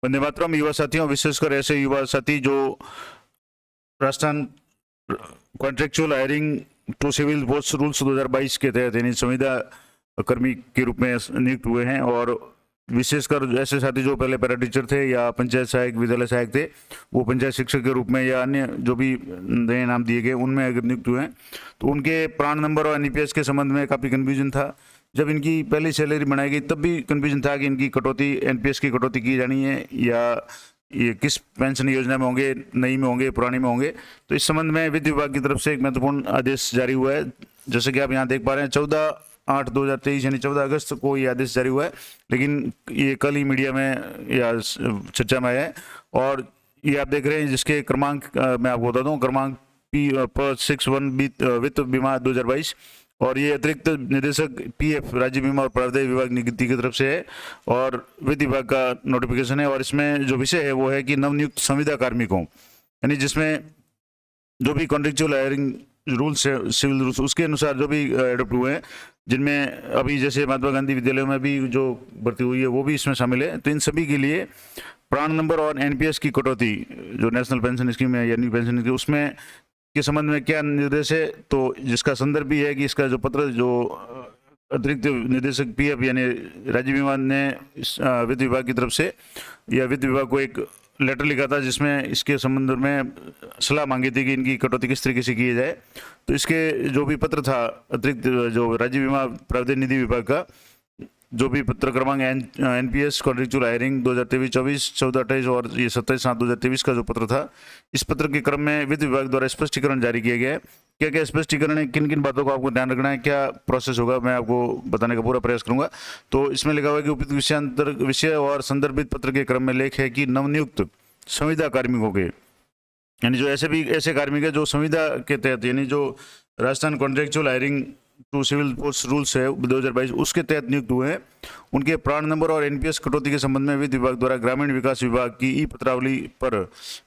वंदे मातरम युवा साथियों, विशेषकर ऐसे युवा साथी जो Rajasthan contractual hiring to civil post rules 2022 के तहत यानी संविदा कर्मी के रूप में नियुक्त हुए हैं। और विशेषकर ऐसे साथी जो पहले पैरा टीचर थे या पंचायत सहायक, विद्यालय सहायक थे, वो पंचायत शिक्षक के रूप में या अन्य जो भी नए नाम दिए गए उनमें अगर नियुक्त हुए हैं तो उनके प्राण नंबर और एनपीएस के संबंध में काफ़ी कन्फ्यूजन था। जब इनकी पहली सैलरी बनाई गई तब भी कन्फ्यूजन था कि इनकी कटौती, एनपीएस की कटौती की जानी है या ये किस पेंशन योजना में होंगे, नई में होंगे, पुरानी में होंगे। तो इस संबंध में वित्त विभाग की तरफ से एक महत्वपूर्ण आदेश जारी हुआ है। जैसे कि आप यहाँ देख पा रहे हैं 14/8/2023 यानी 14 अगस्त को ये आदेश जारी हुआ है, लेकिन ये कल ही मीडिया में या चर्चा में आया है। और ये आप देख रहे हैं जिसके क्रमांक मैं आपको बता दूं, क्रमांक P61 वित्त बीमा 2022, और ये अतिरिक्त निदेशक पीएफ राज्य बीमा और प्रावधान विभाग निगरानी की तरफ से है और वित्त विभाग का नोटिफिकेशन है। और इसमें जो विषय है वो है कि नवनियुक्त संविदा कार्मिकों, यानी जिसमें जो भी कॉन्ट्रेक्चुअल हायरिंग रूल्स है, सिविल रूल्स, उसके अनुसार जो भी एडॉप्ट हुए हैं, जिनमें अभी जैसे महात्मा गांधी विद्यालयों में भी जो भर्ती हुई है वो भी इसमें शामिल है। तो इन सभी के लिए प्राण नंबर और एनपीएस की कटौती जो नेशनल पेंशन स्कीम है या न्यू पेंशन स्कीम, उसमें के संबंध में क्या निर्देश है, तो जिसका संदर्भ भी है कि इसका जो पत्र जो अतिरिक्त निदेशक पीएफ यानी राज्य बीमा ने वित्त विभाग की तरफ से या वित्त विभाग को एक लेटर लिखा था जिसमें इसके संबंध में सलाह मांगी थी कि इनकी कटौती किस तरीके से की जाए। तो इसके जो भी पत्र था अतिरिक्त जो राज्य बीमा प्रावधान निधि विभाग का, जो भी पत्र क्रमांक एनपीएस कॉन्ट्रेक्चुअल हायरिंग 2023-24, 14/28 और ये 27/7/2023 का जो पत्र था, इस पत्र के क्रम में वित्त विभाग द्वारा स्पष्टीकरण जारी किया गया है। क्या क्या स्पष्टीकरण है, किन किन बातों को आपको ध्यान रखना है, क्या प्रोसेस होगा, मैं आपको बताने का पूरा प्रयास करूंगा। तो इसमें लिखा हुआ है कि उपयुक्त विषय और संदर्भित पत्र के क्रम में लेख है कि नवनियुक्त संविदा कार्मिकों के, यानी जो ऐसे कार्मिक है जो संविदा के तहत यानी जो Rajasthan contractual hiring to civil post rules है 2022 उसके तहत नियुक्त हुए हैं, उनके प्राण नंबर और एनपीएस कटौती के संबंध में वित्त विभाग द्वारा ग्रामीण विकास विभाग की ई पत्रावली पर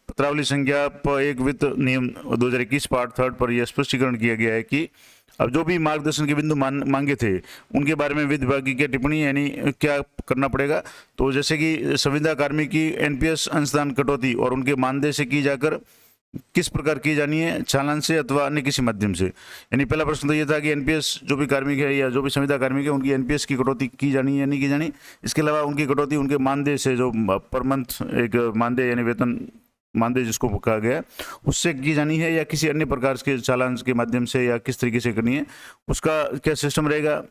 पत्रावली संख्या प1 वित्त नियम 2021 पार्ट 3 पर यह स्पष्टीकरण किया गया है कि अब जो भी मार्गदर्शन के बिंदु मांगे थे उनके बारे में वित्त विभाग की क्या टिप्पणी, यानी क्या करना पड़ेगा। तो जैसे कि संविदा कार्मिक की एनपीएस अंशदान कटौती और उनके मानदेय से की जाकर किस प्रकार की जानी है, चालान से अथवा अन्य किसी माध्यम से। यानी पहला प्रश्न तो ये था कि एनपीएस जो भी कार्मिक है या जो भी संविदा कार्मिक है उनकी एनपीएस की कटौती की जानी है या नहीं की जानी। इसके अलावा उनकी कटौती उनके मानदेय से, जो पर मंथ एक मानदेय यानी वेतन मानदेय जिसको कहा गया, उससे की जानी है या किसी अन्य प्रकार के चालान के माध्यम से, या किस तरीके से करनी है, उसका क्या सिस्टम रहेगा।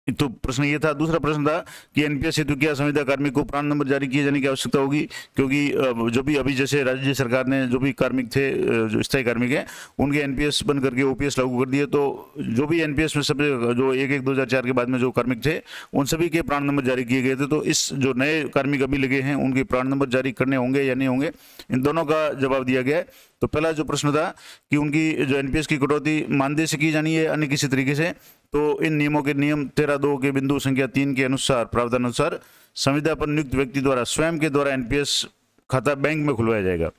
तो प्रश्न ये था। दूसरा प्रश्न था कि एनपीएस हेतु क्या संविदा कार्मिक को प्राण नंबर जारी किए जाने की आवश्यकता होगी, क्योंकि जो भी अभी जैसे राज्य सरकार ने जो भी कार्मिक थे, जो स्थायी कार्मिक हैं, उनके एनपीएस बंद करके ओपीएस लागू कर दिए। तो जो भी एनपीएस में सब जो 1/1/2004 के बाद में जो कार्मिक थे उन सभी के प्राण नंबर जारी किए गए थे। तो इस जो नए कार्मिक अभी लगे हैं उनके प्राण नंबर जारी करने होंगे या नहीं होंगे, इन दोनों का जवाब दिया गया है। तो पहला जो प्रश्न था कि उनकी जो एनपीएस की कटौती मानदेय से की जानी है अन्य किसी तरीके से, तो इन नियमों के नियम 13(2) के बिंदु संख्या 3 के अनुसार प्रावधान अनुसार संविदा पर नियुक्त व्यक्ति द्वारा स्वयं के द्वारा एनपीएस खाता बैंक में खुलवाया जाएगा।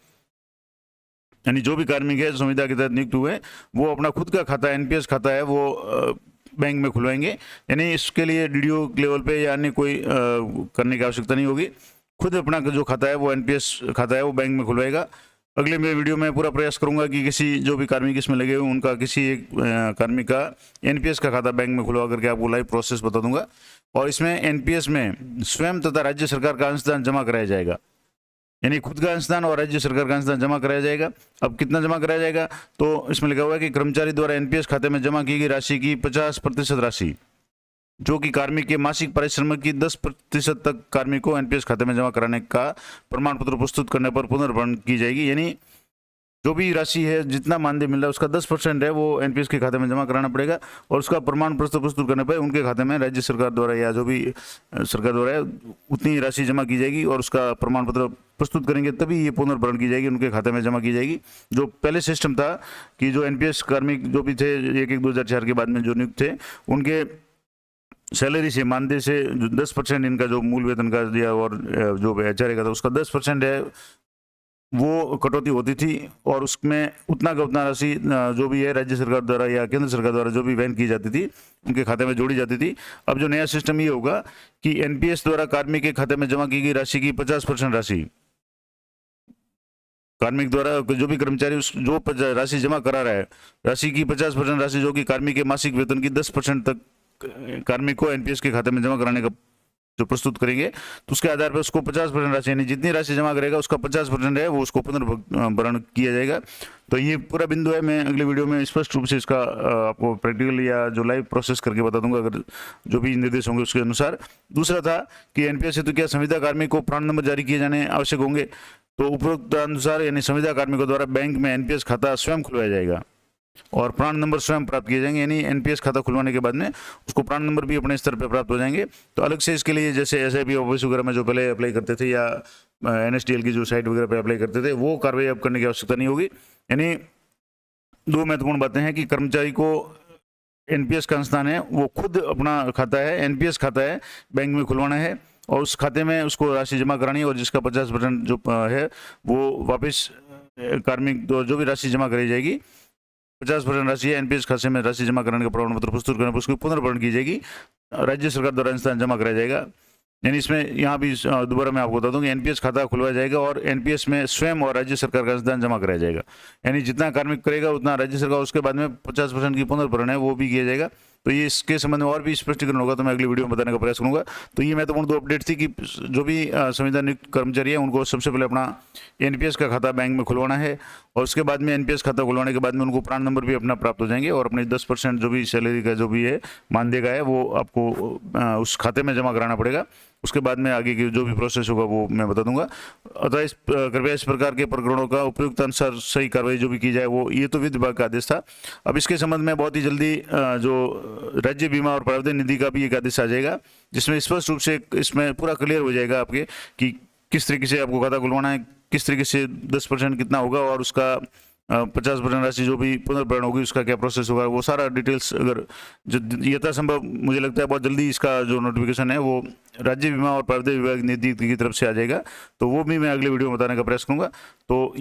यानी जो भी कार्मिक है संविदा के तहत नियुक्त हुए वो अपना खुद का खाता, एनपीएस खाता है, वो बैंक में खुलवाएंगे। यानी इसके लिए डीडीओ लेवल पे या अन्य कोई करने की आवश्यकता नहीं होगी, खुद अपना जो खाता है वो एनपीएस खाता है वो बैंक में खुलवाएगा। अगले मेरे वीडियो में पूरा प्रयास करूंगा कि किसी जो भी कार्मिक इसमें लगे हुए उनका किसी एक कार्मिक का एनपीएस का खाता बैंक में खुलवा करके आपको लाइव प्रोसेस बता दूंगा। और इसमें एनपीएस में स्वयं तथा राज्य सरकार का अंशदान जमा कराया जाएगा, यानी खुद का अंशदान और राज्य सरकार का अंशदान जमा कराया जाएगा। अब कितना जमा कराया जाएगा, तो इसमें लिखा हुआ है कि कर्मचारी द्वारा एनपीएस खाते में जमा की गई राशि की 50% राशि जो कि कार्मिक के मासिक परिश्रम की 10% तक कार्मिक को एनपीएस खाते में जमा कराने का प्रमाण पत्र प्रस्तुत करने पर पुनर्भरण की जाएगी। यानी जो भी राशि है, जितना मानदेय मिल रहा है उसका 10% है वो एनपीएस के खाते में जमा कराना पड़ेगा, और उसका प्रमाण पत्र प्रस्तुत करने पर उनके खाते में राज्य सरकार द्वारा या जो भी सरकार द्वारा है उतनी राशि जमा की जाएगी, और उसका प्रमाण पत्र प्रस्तुत करेंगे तभी ये पुनर्भरण की जाएगी, उनके खाते में जमा की जाएगी। जो पहले सिस्टम था कि जो एनपीएस कार्मिक जो भी थे 1/1/2004 के बाद में जो नियुक्त थे उनके सैलरी से, मानदेय से 10% इनका जो मूल वेतन का दिया और जो एचआरए का था उसका 10% है वो कटौती होती थी और उसमें उतना का उतना राशि जो भी है राज्य सरकार द्वारा या केंद्र सरकार द्वारा जो भी वहन की जाती थी उनके खाते में जोड़ी जाती थी। अब जो नया सिस्टम ये होगा कि एनपीएस द्वारा कार्मिक के खाते में जमा की गई राशि की 50% राशि, कार्मिक द्वारा जो भी कर्मचारी उस जो राशि जमा करा रहा है, राशि की 50% राशि जो कि कार्मिक के मासिक वेतन की 10% तक कार्मिक को एनपीएस के खाते में जमा कराने का जो प्रस्तुत करेंगे, तो उसके आधार पर उसको 50% राशि, यानी जितनी राशि जमा करेगा उसका 50% है वो उसको पुनर्भरण किया जाएगा। तो ये पूरा बिंदु है, मैं अगले वीडियो में स्पष्ट रूप से इसका आपको प्रैक्टिकल या जो लाइव प्रोसेस करके बता दूंगा अगर जो भी निर्देश होंगे उसके अनुसार। दूसरा था कि एनपीएस हेतु क्या संविदा कार्मिक को प्राण नंबर जारी किए जाने आवश्यक होंगे, तो उपरोक्त अनुसार यानी संविदा कार्मिकों द्वारा बैंक में एनपीएस खाता स्वयं खुलवाया जाएगा और प्राण नंबर स्वयं प्राप्त किए जाएंगे, यानी एनपीएस खाता खुलवाने के बाद में उसको प्राण नंबर भी अपने स्तर पर प्राप्त हो जाएंगे। तो अलग से इसके लिए जैसे एसआईपी ऑफिस वगैरह में जो पहले अप्लाई करते थे या एनएसडीएल की जो साइट वगैरह पे अप्लाई करते थे वो कार्रवाई अब करने की आवश्यकता नहीं होगी। यानी दो महत्वपूर्ण बातें हैं कि कर्मचारी को एनपीएस का स्थान है वो खुद अपना खाता है, एनपीएस खाता है बैंक में खुलवाना है और उस खाते में उसको राशि जमा करानी है और जिसका 50% जो है वो वापस कार्मिक जो भी राशि जमा कराई जाएगी 50% राशि है एनपीएस खाते में राशि जमा कराने का प्रमाण पत्र प्रस्तुत करने पर उसकी पुनर्भरण की जाएगी, राज्य सरकार द्वारा स्थान जमा कराया जाएगा। यानी इसमें यहाँ भी दोबारा मैं आपको बता दूं कि एनपीएस खाता खुलवाया जाएगा और एनपीएस में स्वयं और राज्य सरकार का अनुदान जमा कराया जाएगा, यानी जितना कार्मिक करेगा उतना राज्य सरकार, उसके बाद में 50% की पुनर्भरण है वो भी किया जाएगा। तो ये इसके संबंध में और भी स्पष्टीकरण होगा तो मैं अगली वीडियो में बताने का प्रयास करूंगा। तो ये महत्वपूर्ण दो अपडेट थी कि जो भी संविदा नियुक्त कर्मचारी है उनको सबसे पहले अपना एनपीएस का खाता बैंक में खुलवाना है और उसके बाद में एनपीएस खाता खुलवाने के बाद में उनको प्राण नंबर भी अपना प्राप्त हो जाएंगे और अपने 10% जो भी सैलरी का जो भी है मानदेय का है वो आपको उस खाते में जमा कराना पड़ेगा। उसके बाद में आगे की जो भी प्रोसेस होगा वो मैं बता दूंगा। अतः कृपया इस प्रकार के प्रकरणों का उपयुक्त अनुसार सही कार्रवाई जो भी की जाए वो, ये तो वित्त विभाग का आदेश था। अब इसके संबंध में बहुत ही जल्दी जो राज्य बीमा और प्रावधान निधि का भी एक आदेश आ जाएगा जिसमें स्पष्ट रूप से इसमें पूरा क्लियर हो जाएगा आपके कि किस तरीके से आपको खाता खुलवाना है, किस तरीके से 10% कितना होगा और उसका 50% राशि जो भी पुनर्भरण होगी उसका क्या प्रोसेस होगा, वो सारा डिटेल्स अगर यथासंभव मुझे लगता है बहुत जल्दी इसका जो नोटिफिकेशन है वो राज्य बीमा और प्रावधान विभाग निधि की तरफ से आ जाएगा, तो वो भी मैं अगले वीडियो में बताने का प्रयास करूँगा। तो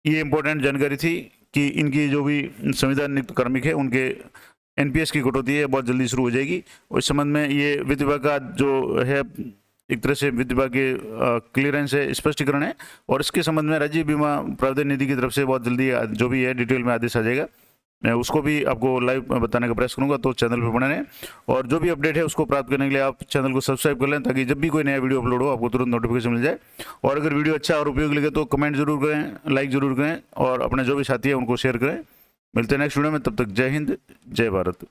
ये इंपॉर्टेंट जानकारी थी कि इनकी जो भी संविदा नियुक्त कार्मिक है उनके एनपीएस की कटौती है बहुत जल्दी शुरू हो जाएगी। और इस संबंध में ये वित्त विभाग का जो है एक तरह से वित्त विभाग के क्लियरेंस है, स्पष्टीकरण है और इसके संबंध में राज्य बीमा प्रावधान निधि की तरफ से बहुत जल्दी जो भी है डिटेल में आदेश आ जाएगा, मैं उसको भी आपको लाइव बताने का प्रयास करूंगा। तो चैनल पर बने रहें और जो भी अपडेट है उसको प्राप्त करने के लिए आप चैनल को सब्सक्राइब कर लें ताकि जब भी कोई नया वीडियो अपलोड हो आपको तुरंत नोटिफिकेशन मिल जाए। और अगर वीडियो अच्छा और उपयोगी लगे तो कमेंट जरूर करें, लाइक जरूर करें और अपने जो भी साथी हैं उनको शेयर करें। मिलते हैं नेक्स्ट वीडियो में, तब तक जय हिंद जय भारत।